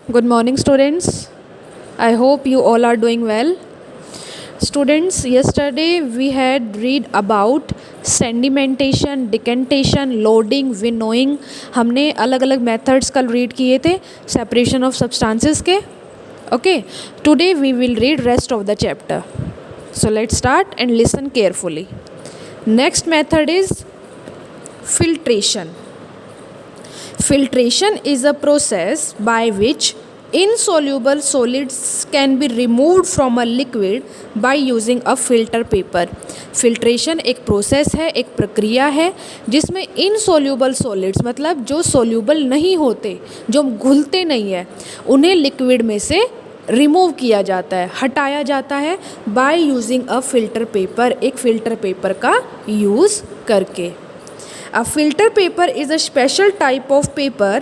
Good morning, students. I hope you all are doing well. Students, yesterday we had read about sedimentation, decantation, loading, winnowing. हमने अलग अलग methods कल read किए थे separation of substances के. Okay, today we will read rest of the chapter. So let's start and listen carefully. Next method is filtration. Filtration is a process by which insoluble solids can be removed from a liquid by using a filter paper. Filtration एक process है, एक प्रक्रिया है जिसमें insoluble solids मतलब जो soluble नहीं होते, जो घुलते नहीं है, उन्हें लिक्विड में से रिमूव किया जाता है, हटाया जाता है by using a filter paper, एक फिल्टर पेपर का यूज़ करके. A filter paper is a special type of paper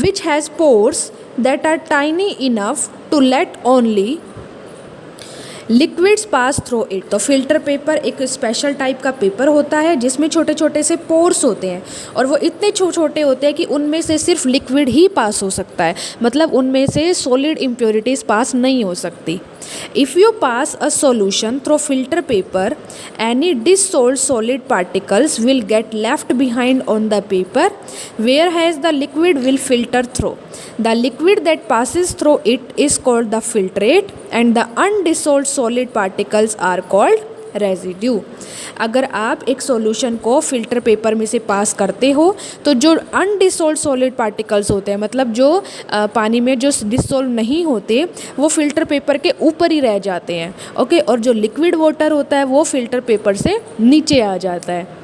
which has pores that are tiny enough to let only liquids pass through it. तो filter paper एक special type का paper होता है जिसमें छोटे छोटे से पोर्स होते हैं और वो इतने छोटे होते हैं कि उनमें से सिर्फ लिक्विड ही पास हो सकता है, मतलब उनमें से सॉलिड इम्प्योरिटीज़ पास नहीं हो सकती. If you pass a solution through filter paper, any dissolved solid particles will get left behind on the paper whereas the liquid will filter through. The liquid that passes through it is called the filtrate and the undissolved solid particles are called residue. अगर आप एक solution को filter paper में से पास करते हो तो जो अनडिसॉल्व सॉलिड पार्टिकल्स होते हैं, मतलब जो पानी में जो डिसॉल्व नहीं होते, वो फिल्टर पेपर के ऊपर ही रह जाते हैं. ओके, और जो लिक्विड वाटर होता है वो फिल्टर पेपर से नीचे आ जाता है.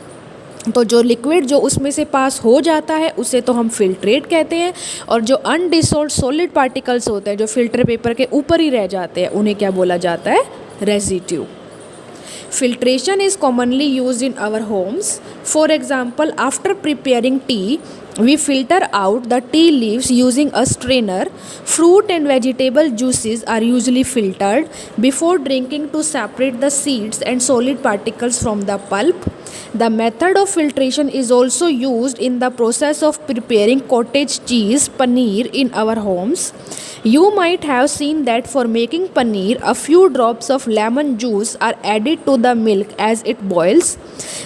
तो जो लिक्विड जो उसमें से पास हो जाता है उसे तो हम फिल्ट्रेट कहते हैं, और जो अनडिसॉल्व्ड सॉलिड पार्टिकल्स होते हैं जो फिल्टर पेपर के ऊपर ही रह जाते हैं उन्हें क्या बोला जाता है? Residue. Filtration is commonly used in our homes. For example, after preparing tea, we filter out the tea leaves using a strainer. Fruit and vegetable juices are usually filtered before drinking to separate the seeds and solid particles from the pulp. The method of filtration is also used in the process of preparing cottage cheese, paneer in our homes. You might have seen that for making paneer, a few drops of lemon juice are added to the milk as it boils.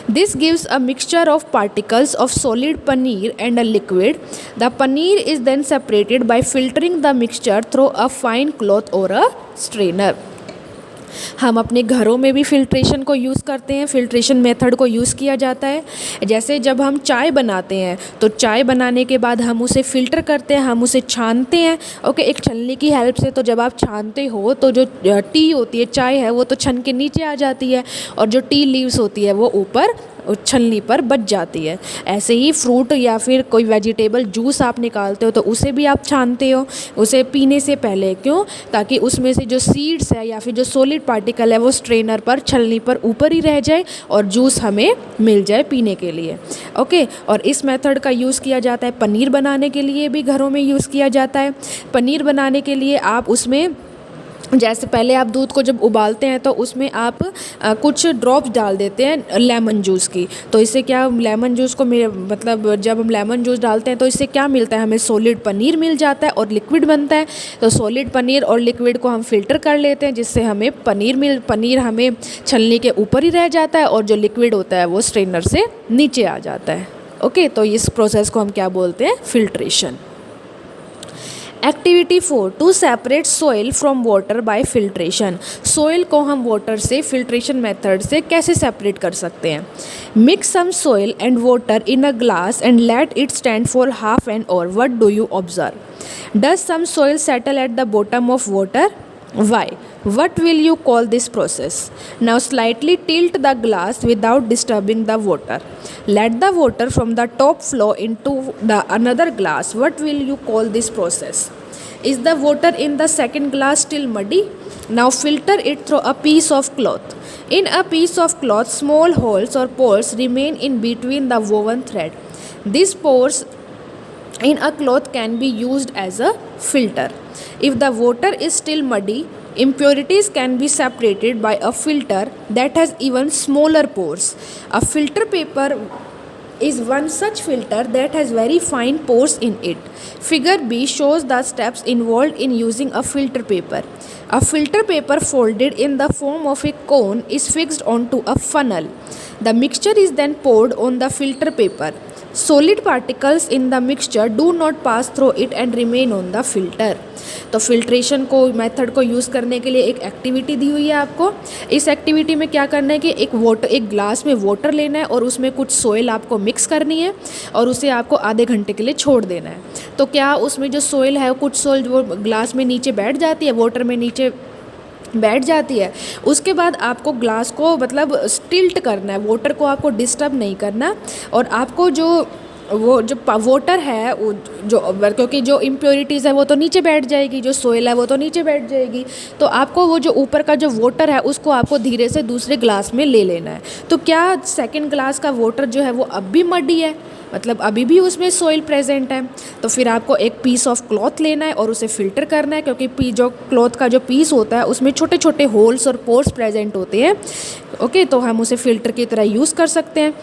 This gives a mixture of particles of solid paneer and a liquid. The paneer is then separated by filtering the mixture through a fine cloth or a strainer. हम अपने घरों में भी filtration को use करते हैं, filtration method को use किया जाता है. जैसे जब हम चाय बनाते हैं तो चाय बनाने के बाद हम उसे फ़िल्टर करते हैं, हम उसे छानते हैं. ओके, एक छलनी की हेल्प से. तो जब आप छानते हो तो जो टी होती है, चाय है, वो तो छन के नीचे आ जाती है और जो टी लीव्स होती है वो ऊपर छलनी पर बच जाती है. ऐसे ही फ्रूट या फिर कोई वेजिटेबल जूस आप निकालते हो तो उसे भी आप छानते हो उसे पीने से पहले. क्यों? ताकि उसमें से जो सीड्स है या फिर जो सॉलिड पार्टिकल है वो स्ट्रेनर पर, छलनी पर ऊपर ही रह जाए और जूस हमें मिल जाए पीने के लिए. ओके, और इस मेथड का यूज़ किया जाता है पनीर बनाने के लिए भी, घरों में यूज़ किया जाता है. पनीर बनाने के लिए आप उसमें जैसे पहले आप दूध को जब उबालते हैं तो उसमें आप कुछ ड्रॉप्स डाल देते हैं लेमन जूस की. तो इससे क्या, लेमन जूस को मतलब जब हम लेमन जूस डालते हैं तो इससे क्या मिलता है, हमें सॉलिड पनीर मिल जाता है और लिक्विड बनता है. तो सॉलिड पनीर और लिक्विड को हम फिल्टर कर लेते हैं जिससे हमें पनीर हमें छलनी के ऊपर ही रह जाता है और जो लिक्विड होता है वो स्ट्रेनर से नीचे आ जाता है. ओके, तो इस प्रोसेस को हम क्या बोलते हैं? Filtration. Activity 4, to separate soil from water by filtration. Soil को हम वाटर से फिल्ट्रेशन मेथड से कैसे सेपरेट कर सकते हैं? Mix some soil and water in a glass and let it stand for half an hour. What do you observe? Does some soil settle at the bottom of water? Why? What will you call this process? Now slightly tilt the glass without disturbing the water. Let the water from the top flow into the another glass. What will you call this process? Is the water in the second glass still muddy? Now filter it through a piece of cloth. In a piece of cloth, small holes or pores remain in between the woven thread. These pores in a cloth can be used as a filter. If the water is still muddy, impurities can be separated by a filter that has even smaller pores. A filter paper is one such filter that has very fine pores in it. Figure B shows the steps involved in using a filter paper. A filter paper folded in the form of a cone is fixed onto a funnel. The mixture is then poured on the filter paper. Solid particles in the mixture do not pass through it and remain on the filter. तो filtration को method को use करने के लिए एक activity दी हुई है आपको। इस एक्टिविटी में क्या करना है कि एक ग्लास में वाटर लेना है और उसमें कुछ सोयल आपको मिक्स करनी है और उसे आपको आधे घंटे के लिए छोड़ देना है। तो क्या उसमें जो सोयल है कुछ सोयल वो ग्लास में नीचे बैठ जाती है, वाटर में नीचे बैठ जाती है। उसके बाद आपको ग्लास को मतलब टिल्ट करना है, वाटर को आपको डिस्टर्ब नहीं करना और आपको जो वाटर है क्योंकि जो इम्प्योरिटीज़ है वो तो नीचे बैठ जाएगी, जो सोयल है वो तो नीचे बैठ जाएगी। तो आपको वो जो ऊपर का जो वाटर है उसको आपको धीरे से दूसरे ग्लास में ले लेना है। तो क्या सेकंड ग्लास का वाटर जो है वो अब भी मडी है, मतलब अभी भी उसमें सोइल प्रेजेंट है। तो फिर आपको एक पीस ऑफ क्लॉथ लेना है और उसे फ़िल्टर करना है, क्योंकि जो क्लॉथ का जो पीस होता है उसमें छोटे छोटे होल्स और पोर्स प्रेजेंट होते हैं। ओके, तो हम उसे फ़िल्टर की तरह यूज़ कर सकते हैं।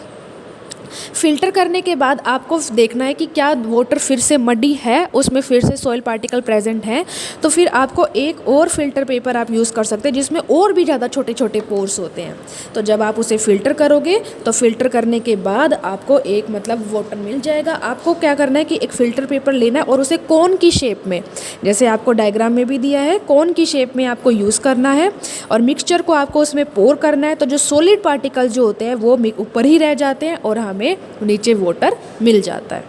फ़िल्टर करने के बाद आपको देखना है कि क्या वाटर फिर से मडी है, उसमें फिर से सॉइल पार्टिकल प्रेजेंट हैं। तो फिर आपको एक और फ़िल्टर पेपर आप यूज़ कर सकते हैं जिसमें और भी ज़्यादा छोटे छोटे पोर्स होते हैं। तो जब आप उसे फ़िल्टर करोगे तो फ़िल्टर करने के बाद आपको एक मतलब वाटर मिल जाएगा। आपको क्या करना है कि एक फ़िल्टर पेपर लेना है और उसे कोन की शेप में, जैसे आपको डायग्राम में भी दिया है, कोन की शेप में आपको यूज़ करना है और मिक्सचर को आपको उसमें पोर करना है। तो जो सॉलिड पार्टिकल जो होते हैं वो ऊपर ही रह जाते हैं और हमें नीचे वाटर मिल जाता है।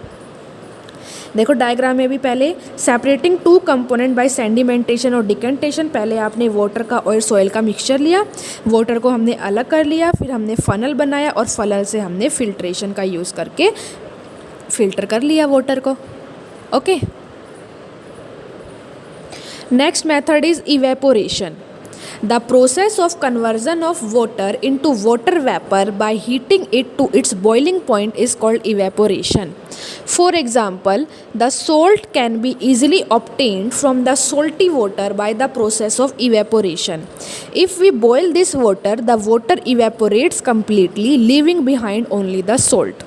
देखो डायग्राम में भी पहले separating two component by sedimentation और डिकेंटेशन, पहले आपने वाटर का और सॉइल का मिक्सचर लिया, वाटर को हमने अलग कर लिया, फिर हमने फनल बनाया और फनल से हमने फिल्ट्रेशन का यूज़ करके फिल्टर कर लिया वाटर को। Okay, next method is evaporation. The process of conversion of water into water vapor by heating it to its boiling point is called evaporation. For example, the salt can be easily obtained from the salty water by the process of evaporation. If we boil this water, the water evaporates completely, leaving behind only the salt.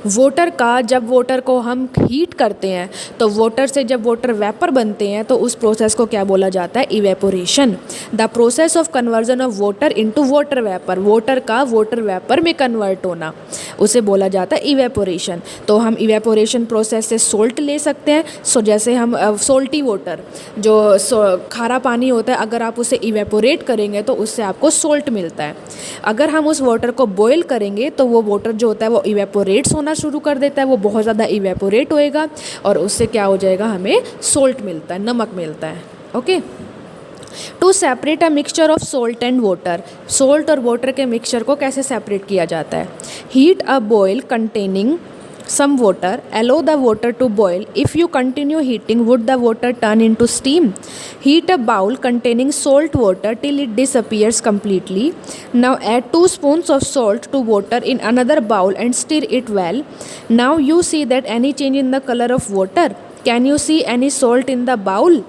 जब water को हम heat करते हैं तो water से जब water vapour बनते हैं तो उस प्रोसेस को क्या बोला जाता है? Evaporation. The process of conversion of water into water vapour, water का वाटर वेपर में कन्वर्ट होना, उसे बोला जाता है इवेपोरेशन. तो हम इवेपोरेशन प्रोसेस से सोल्ट ले सकते हैं. सो जैसे हम सोल्टी वाटर, जो खारा पानी होता है, अगर आप उसे इवेपोरेट करेंगे तो उससे आपको सोल्ट मिलता है. अगर हम उस वाटर को बॉयल करेंगे तो वो वाटर जो होता है वो इवेपोरेट्स होना शुरू कर देता है, वो बहुत ज़्यादा इवेपोरेट होएगा और उससे क्या हो जाएगा? हमें सोल्ट मिलता है, नमक मिलता है. Okay, to separate a mixture of salt and water, salt और वाटर के मिक्सचर को कैसे सेपरेट किया जाता है? Heat a boil containing some water, allow the water to boil. If you continue heating, would the water turn into steam? Heat a bowl containing salt water till it disappears completely. Now add 2 spoons of salt to water in another bowl and stir it well. Now you see that any change in the color of water? Can you see any salt in the bowl?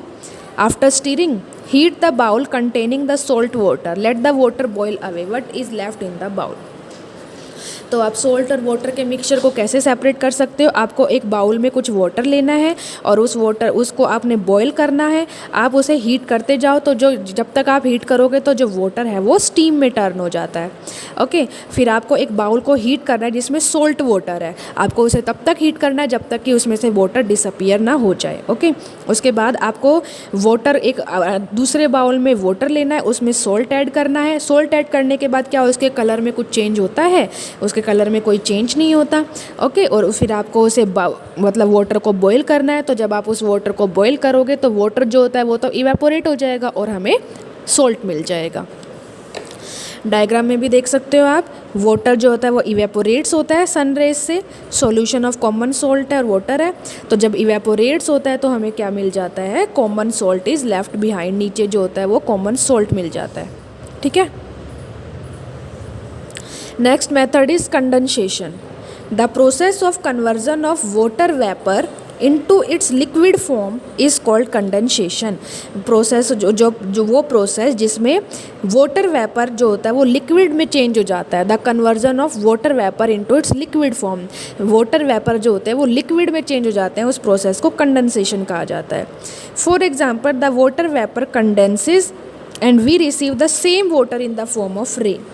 After stirring, heat the bowl containing the salt water. Let the water boil away. What is left in the bowl? तो आप salt और water के mixture को कैसे separate कर सकते हो? आपको एक बाउल में कुछ वाटर लेना है और उसको आपने बॉईल करना है. आप उसे हीट करते जाओ तो जब तक आप हीट करोगे तो जो वाटर है वो स्टीम में टर्न हो जाता है. ओके, फिर आपको एक बाउल को हीट करना है जिसमें सोल्ट वाटर है. आपको उसे तब तक हीट करना है जब तक कि उसमें से वाटर डिसअपियर ना हो जाए. ओके, उसके बाद आपको एक दूसरे बाउल में वाटर लेना है, उसमें सोल्ट ऐड करना है. सोल्ट ऐड करने के बाद क्या उसके कलर में कुछ चेंज होता है? उसके कलर में कोई चेंज नहीं होता. ओके, और फिर आपको उसे मतलब वाटर को बॉईल करना है. तो जब आप उस वाटर को बॉईल करोगे तो वाटर जो होता है वो तो इवेपोरेट हो जाएगा और हमें सोल्ट मिल जाएगा. डायग्राम में भी देख सकते हो आप, वाटर जो होता है वो इवेपोरेट्स होता है सन रेज से. सॉल्यूशन ऑफ कॉमन सोल्ट है और वाटर है. तो जब इवेपोरेट्स होता है तो हमें क्या मिल जाता है? Common salt is left behind. नीचे जो होता है वो कॉमन सोल्ट मिल जाता है. ठीक है. Next method is condensation. The process of conversion of water vapor into its liquid form is called condensation. Process जो वो प्रोसेस जिसमें वाटर वेपर जो होता है वो लिक्विड में चेंज हो जाता है, the conversion of water vapour into its liquid form, water vapour जो होते हैं वो लिक्विड में चेंज हो जाते हैं, उस प्रोसेस को कंडेंसेशन कहा जाता है. For example the water vapour condenses and we receive the same water in the form of rain.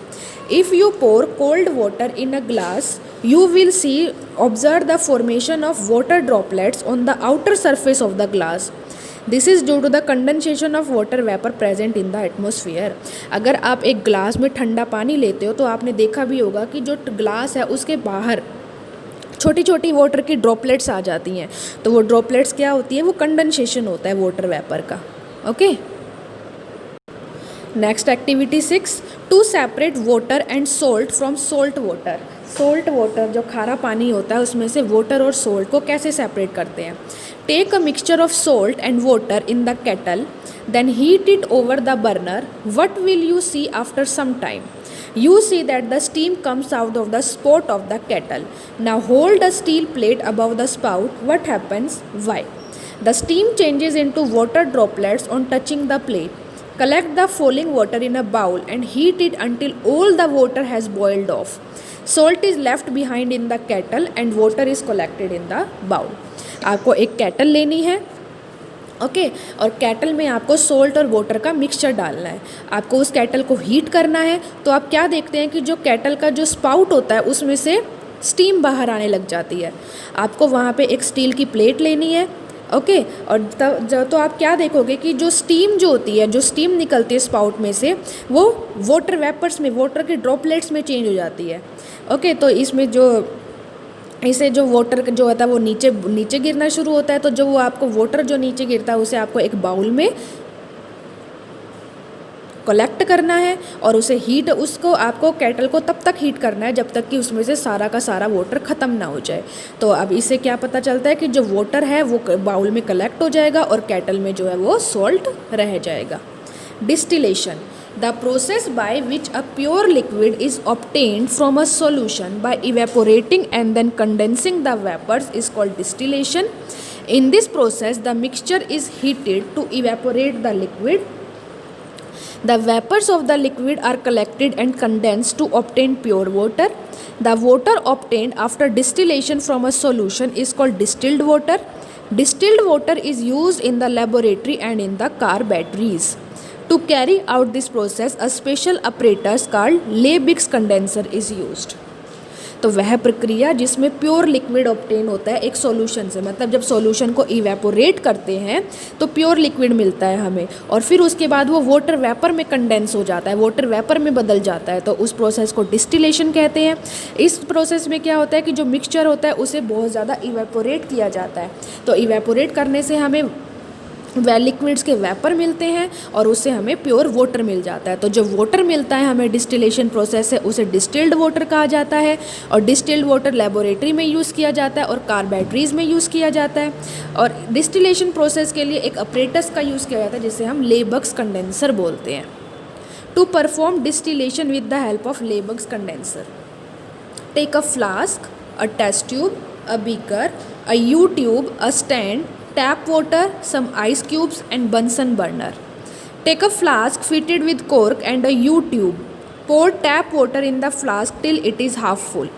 If you pour cold water in a glass, you will observe the formation of water droplets on the outer surface of the glass. This is due to the condensation of water vapor present in the atmosphere. अगर आप एक glass में ठंडा पानी लेते हो तो आपने देखा भी होगा कि जो ग्लास है उसके बाहर छोटी छोटी वाटर की ड्रॉपलेट्स आ जाती हैं, तो वो ड्रॉपलेट्स क्या होती है, वो कंडेंसेशन होता है वाटर वेपर का. Okay. Next activity 6, to separate water and salt from salt water. Salt water जो खारा पानी होता है उसमें से वाटर और सोल्ट को कैसे सेपरेट करते हैं. Take a mixture of salt and water in the kettle, then heat it over the burner. What will you see after some time? You see that the steam comes out of the spout of the kettle. Now hold a steel plate above the spout. What happens? Why? The steam changes into water droplets on touching the plate. Collect the falling water in a bowl and heat it until all the water has boiled off. Salt is left behind in the kettle and water is collected in the bowl. आपको एक kettle लेनी है, okay और kettle में आपको salt और water का mixture डालना है. आपको उस केटल को हीट करना है, तो आप क्या देखते हैं कि जो केटल का जो स्पाउट होता है उसमें से स्टीम बाहर आने लग जाती है. आपको वहाँ पे एक स्टील की प्लेट लेनी है, ओके और तो आप क्या देखोगे कि जो स्टीम जो होती है, जो स्टीम निकलती है स्पाउट में से, वो वाटर वेपर्स में, वाटर के ड्रॉपलेट्स में चेंज हो जाती है. ओके तो इसमें इसे जो वाटर जो होता है वो नीचे गिरना शुरू होता है. तो जो वो आपको वाटर जो नीचे गिरता है उसे आपको एक बाउल में कलेक्ट करना है और उसको आपको केटल को तब तक हीट करना है जब तक कि उसमें से सारा का सारा वाटर ख़त्म ना हो जाए. तो अब इससे क्या पता चलता है कि जो वाटर है वो बाउल में कलेक्ट हो जाएगा और केटल में जो है वो सॉल्ट रह जाएगा. Distillation, the process by which a pure liquid is obtained from a solution by evaporating and then condensing the vapors is called distillation. In this process, the mixture is heated to evaporate the liquid. The vapors of the liquid are collected and condensed to obtain pure water. The water obtained after distillation from a solution is called distilled water. Distilled water is used in the laboratory and in the car batteries. To carry out this process, a special apparatus called Liebig's condenser is used. तो वह प्रक्रिया जिसमें pure liquid obtain होता है एक solution से, मतलब जब सॉल्यूशन को इवेपोरेट करते हैं तो प्योर लिक्विड मिलता है हमें और फिर उसके बाद वो वाटर वेपर में कंडेंस हो जाता है, वाटर वेपर में बदल जाता है, तो उस प्रोसेस को डिस्टिलेशन कहते हैं. इस प्रोसेस में क्या होता है कि जो मिक्सचर होता है उसे बहुत ज़्यादा इवेपोरेट किया जाता है. तो इवेपोरेट करने से हमें लिक्विड्स के वेपर मिलते हैं और उससे हमें प्योर वाटर मिल जाता है. तो जो वाटर मिलता है हमें डिस्टिलेशन प्रोसेस से उसे डिस्टिल्ड वाटर कहा जाता है और डिस्टिल्ड वाटर लेबोरेटरी में यूज़ किया जाता है और कार बैटरीज़ में यूज़ किया जाता है. और डिस्टिलेशन प्रोसेस के लिए एक अपरेटस का यूज़ किया जाता है जिसे हम लेबग्स कंडेंसर बोलते हैं. To perform distillation with the help of Liebig's condenser, take a flask, a test tube, a beaker, a U tube, a stand, tap water, some ice cubes and Bunsen burner. Take a flask fitted with cork and a U-tube. Pour tap water in the flask till it is half full.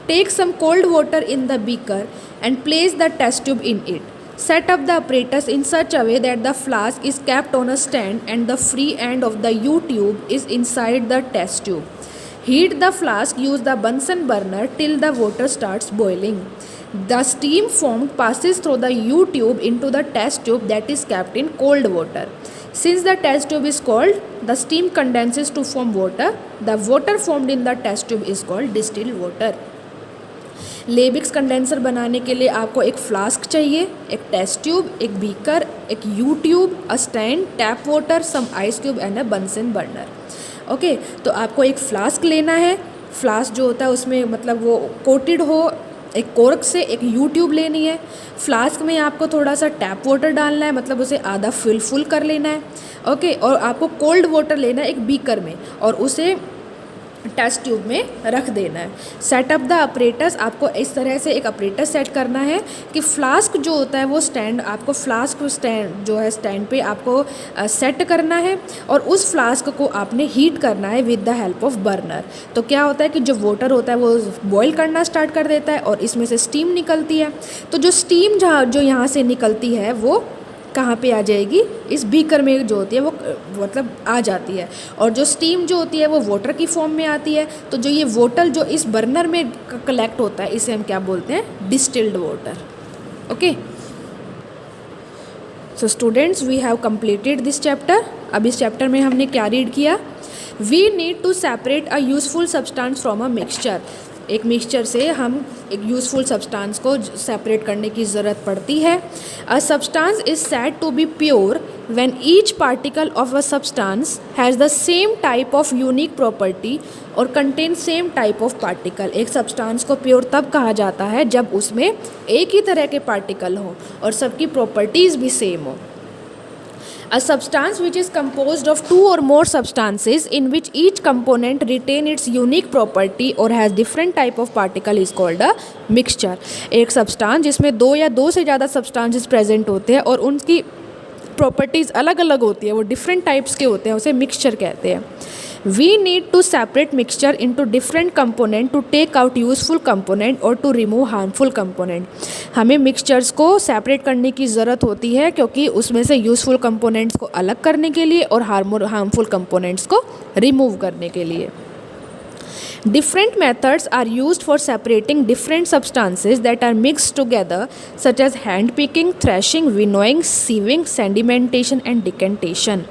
Take some cold water in the beaker and place the test tube in it. Set up the apparatus in such a way that the flask is kept on a stand and the free end of the U-tube is inside the test tube. Heat the flask, use the Bunsen burner till the water starts boiling. The steam formed passes through the U-tube into the test tube that is kept in cold water. Since the test tube is cold, the steam condenses to form water. The water formed in the test tube is called distilled water. Liebig's condenser बनाने के लिए आपको एक flask चाहिए, एक test tube, एक beaker, एक U tube, a stand, tap water, some ice cube and a Bunsen burner. Okay तो आपको एक फ्लास्क लेना है. फ्लास्क जो होता है उसमें मतलब वो कोटेड हो एक कोर्क से, एक यू ट्यूब लेनी है. फ्लास्क में आपको थोड़ा सा टैप वाटर डालना है, मतलब उसे आधा फुल कर लेना है. ओके और आपको कोल्ड वाटर लेना है एक बीकर में और उसे टेस्ट ट्यूब में रख देना है। सेटअप द अपरेटस, आपको इस तरह से एक अपरेटस सेट करना है कि फ्लास्क जो होता है वो स्टैंड, आपको फ्लास्क स्टैंड जो है स्टैंड पे आपको सेट करना है और उस फ्लास्क को आपने हीट करना है with the help of burner. तो क्या होता है कि जो वाटर होता है वो बॉयल करना स्टार्ट कर देता है और इसमें से स्टीम निकलती है। तो जो स्टीम जो यहाँ से निकलती है वो कहाँ पे आ जाएगी, इस बीकर में जो होती है वो मतलब आ जाती है। और जो स्टीम जो होती है वो वाटर की फॉर्म में आती है। तो जो ये वाटर जो इस बर्नर में कलेक्ट होता है इसे हम क्या बोलते हैं, distilled water. Okay, so students we have completed this chapter. अब इस चैप्टर में हमने क्या रीड किया, we need to separate a useful substance from a mixture. एक मिक्सचर से हम एक यूज़फुल सब्सटेंस को सेपरेट करने की ज़रूरत पड़ती है। A substance is said to be pure when each particle of a substance has the same type of unique property और contain same type of particle. एक सब्सटेंस को प्योर तब कहा जाता है जब उसमें एक ही तरह के पार्टिकल हों और सबकी प्रॉपर्टीज़ भी सेम हो। A substance which is composed of two or more substances in which each component retain its unique property or has different type of particle is called a mixture। एक substance जिसमें दो या दो से ज़्यादा substances present होते हैं और उनकी प्रॉपर्टीज़ अलग अलग होती है, वो डिफरेंट टाइप्स के होते हैं, उसे मिक्सचर कहते हैं। We need to separate mixture into different component to take out useful component और to remove harmful component। हमें मिक्सचर्स को सेपरेट करने की ज़रूरत होती है क्योंकि उसमें से यूज़फुल कंपोनेंट्स को अलग करने के लिए और हार्मफुल कंपोनेंट्स को रिमूव करने के लिए। Different methods are used for separating different substances that are mixed together such as hand picking, thrashing, winnowing, sieving, sedimentation and decantation।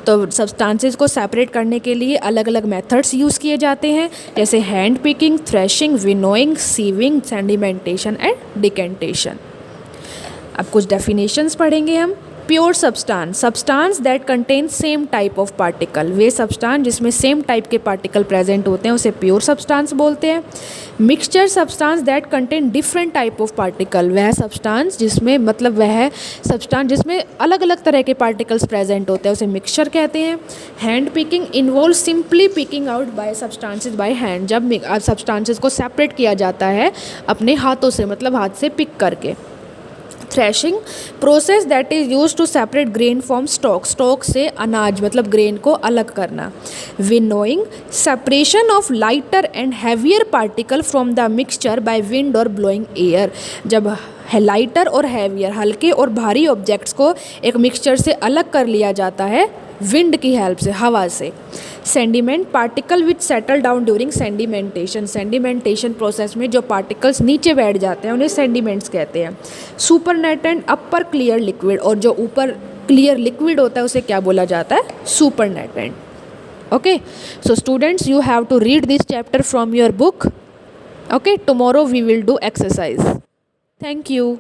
तो सब्सटेंसेस को सेपरेट करने के लिए अलग अलग मेथड्स यूज़ किए जाते हैं जैसे hand picking, threshing, winnowing, sieving, sedimentation and decantation. अब कुछ डेफिनेशंस पढ़ेंगे हम। Pure substance, substance that contain same type of particle. वे सब्सटेंस जिसमें सेम टाइप के पार्टिकल प्रेजेंट होते हैं उसे प्योर सब्सटेंस बोलते हैं। Mixture substance that contain different type of particle, वह सब्सटेंस जिसमें मतलब वह सब्सटेंस जिसमें अलग अलग तरह के पार्टिकल्स प्रेजेंट होते हैं उसे मिक्सचर कहते हैं। Hand picking involve simply picking out by substances by hand. जब सब्सटेंसेस को सेपरेट किया जाता है अपने हाथों से, मतलब हाथ से पिक करके। Threshing, process that is use to separate grain from stalk, stalk से अनाज मतलब ग्रेन को अलग करना। Winnowing, separation of lighter and heavier particle from the mixture by wind और ब्लोइंग एयर। जब लाइटर और हैवियर हल्के और भारी ऑब्जेक्ट्स को एक मिक्सचर से अलग कर लिया जाता है विंड की हेल्प से, हवा से। Sediment, particle which settle down during sedimentation, sedimentation process में जो पार्टिकल्स नीचे बैठ जाते हैं उन्हें सेंडिमेंट्स कहते हैं। सुपरनेटेंट, अपर क्लियर लिक्विड, और जो ऊपर क्लियर लिक्विड होता है उसे क्या बोला जाता है, supernatant. Okay, so students you have to read this chapter from your book. Okay, tomorrow we will do exercise. Thank you.